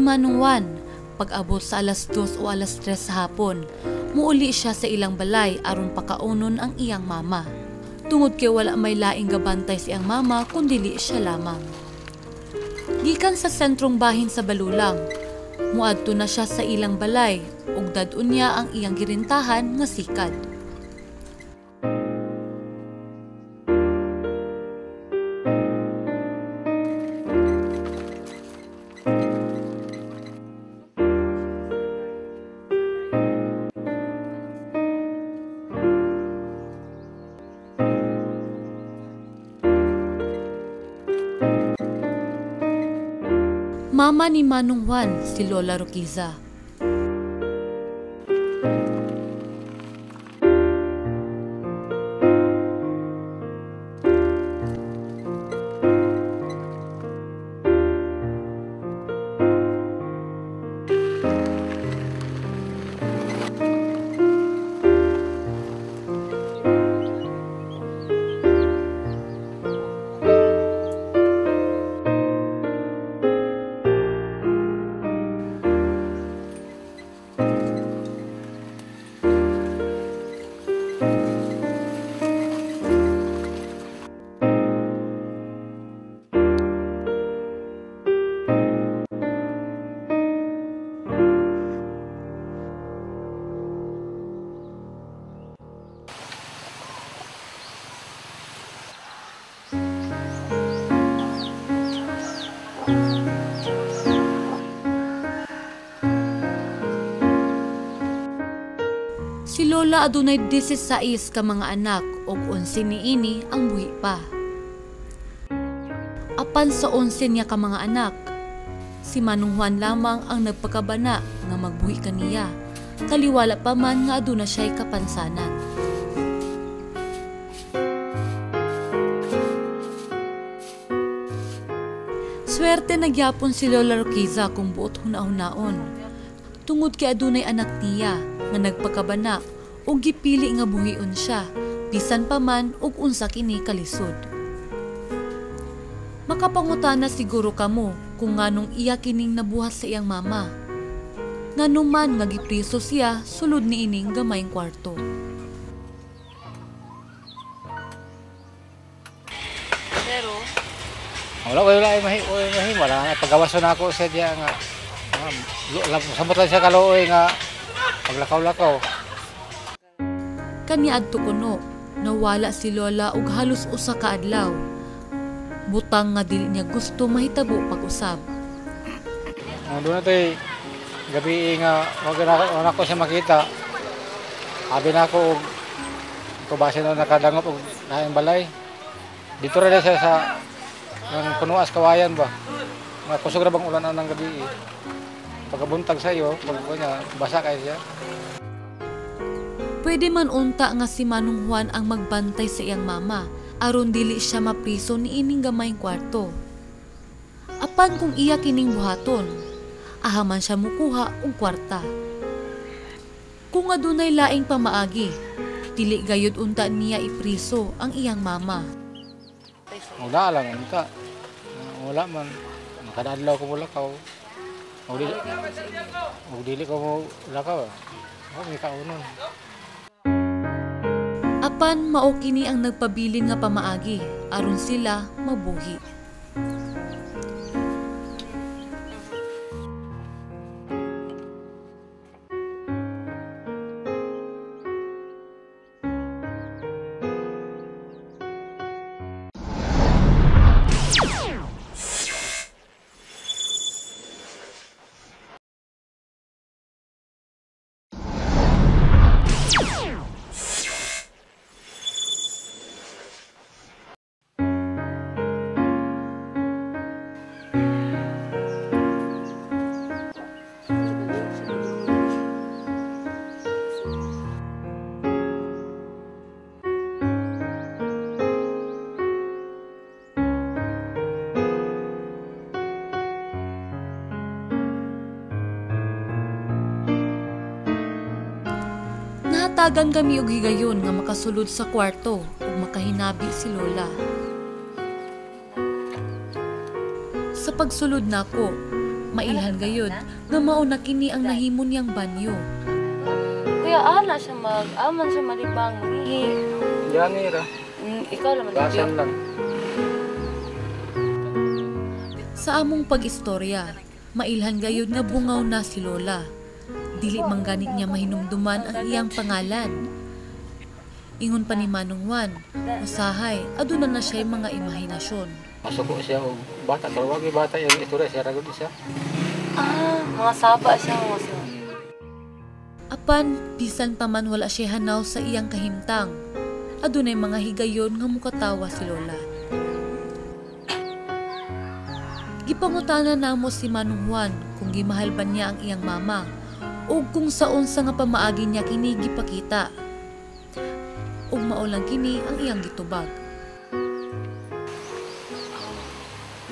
Manong Juan, pag-abot sa alas 2 o alas 3 sa hapon, muuli siya sa ilang balay aron pakaunon ang iyang mama. Tungod kay wala may laing gabantay sa iyang mama kundili siya lamang. Gikan sa sentrong bahin sa Balulang, muadto na siya sa ilang balay ug dad-on niya ang iyang girintahan nga sikad. Mama ni Manong Juan, si Lola Roquiza. Si Lola adunay 16 ka mga anak ug 11 niini ang buhi pa. Apan sa 11 niya ka mga anak, si Manong Juan lamang ang nagpakabana nga magbuhi kaniya, kaliwala pa man nga aduna siya'y kapansanan. Swerte nagyapon si Lola Roquiza kung buot huna-hunaon, tungod kay adunay anak niya nga nagpakabana ug gipili nga buhion siya bisan pa man ug unsa kini kalisod. Makapangutana siguro kamo kung nganong iya kining nabuhat sa iyang mama. Nganuman nga gipriso siya sulod ni ining gamayng kwarto. Pero wala wala nga pagawaso na ako sa diya nga samot lang siya kaluoy nga paglakaw-lakaw. Kaniadto kuno, nawala si Lola ug halos usa ka adlaw. Butang nga dili niya gusto mahitabo pag-usab. Doon natin gabi nga wag na ako siya makita. Abi na ako ug base na nakadangop og naayang balay. Dito ra siya sa ng punuas kawayan ba. Makusog ra bang ulan ng gabi. Pagkabuntag sa iyo, pag niya basa kay siya. Pwede man unta nga si Manong Juan ang magbantay sa iyang mama aron dili siya mapriso ni ining gamayng kwarto. Apan kung iya kining buhaton, ahaman siya mukuha og kwarta. Kung adunay laing pamaagi, dili gayud unta niya ipriso ang iyang mama. Wala lang unta. Wala man makadadlaw ko mulakaw. O dili ko mo lakaw. May kaunon. Apan mao kini ang nagpabilin nga pamaagi aron sila mabuhi. Nahatagan kami og higayon nga makasulod sa kwarto ug makahinabi si Lola. Sa pagsulod nako, Mailhan gayud nga mao na kini ang nahimon niyang banyo. Kuya, ana siya aman siya malibang, mangihi. Yan nila. Ikaw naman. Basan lang. Sa among pag-istorya, mailhan gayud nga bungaw na si Lola. Dili man ganit niya mahinumduman ang iyang pangalan. Ingon pa ni Manong Juan, usahay, aduna na siya mga imahinasyon. Masuko siya o bata. Pero wag bata yung istorya siya ragod siya. Mga saba siya, mga saba. Apan, bisan pa man wala siya hanaw sa iyang kahimtang. Adunay mga higayon nga mukatawa si Lola. Gipangutana namo si Manong Juan kung gimahal ba niya ang iyang mama o kung saon sa nga pamaagi niya kini gipakita. Ug maulang kini ang iyang gitubag.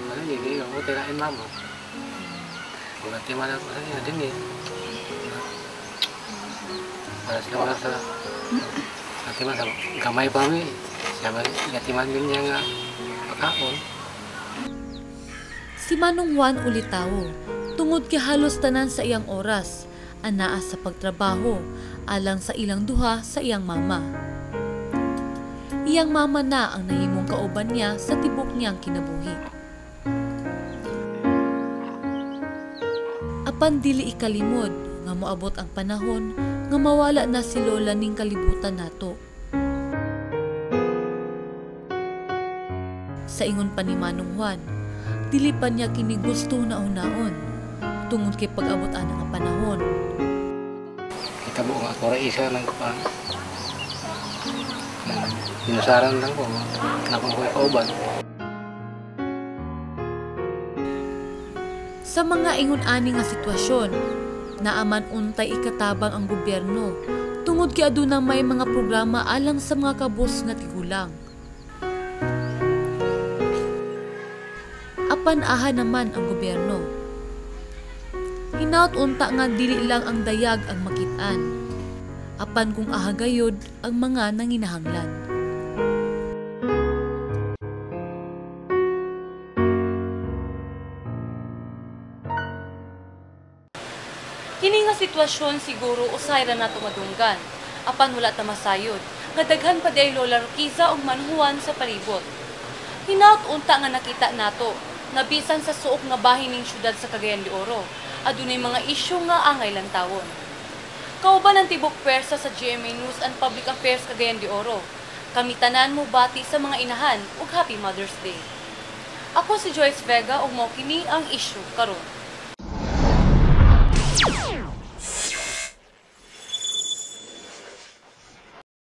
Ano hindi ako tirain mama. Kung natimala ko sa niya din eh. Para sila sa natimala sa gamay pa mi. Siya ba natiman din niya nga pagkaon. Si Manong Juan ulitaw, tungod kay halos tanan sa iyang oras, anaa sa pagtrabaho, alang sa ilang duha sa iyang mama. Iyang mama na ang nahimong kauban niya sa tibok niyang kinabuhi. Apan dili ikalimod nga moabot ang panahon nga mawala na si Lola ning kalibutan nato. Sa ingon pa ni Manong Juan, dili pa niya kini gusto na unaon tungod kay pag-abot ana nga panahon. Kita mo nga ako isa ng kapang. Pinasaran lang ko. Kenapa ko kauban. Sa mga ingon-ani nga sitwasyon, naaman untay ikatabang ang gobyerno tungod kay aduna may mga programa alang sa mga kabus nga tigulang. Apan aha naman ang gobyerno. Hinaut unta nga dili lang ang dayag ang makit-an. Apan kung aha gayud ang mga nanginahanglan. Kini nga sitwasyon siguro usay ra nato madunggan. Apan wala ta masayod. Nga daghan pa di Lola Roquiza ug Manong Juan sa palibot. Hinaut unta nga nakita nato nabisan sa suok nga bahin ning syudad sa Cagayan de Oro, adunay mga isyu nga angay lantawon. Kauban ang tibok pwersa sa GMA News and Public Affairs Cagayan de Oro. Kami tanan mo bati sa mga inahan ug Happy Mother's Day. Ako si Joyce Vega ug mao kini ang isyu karon.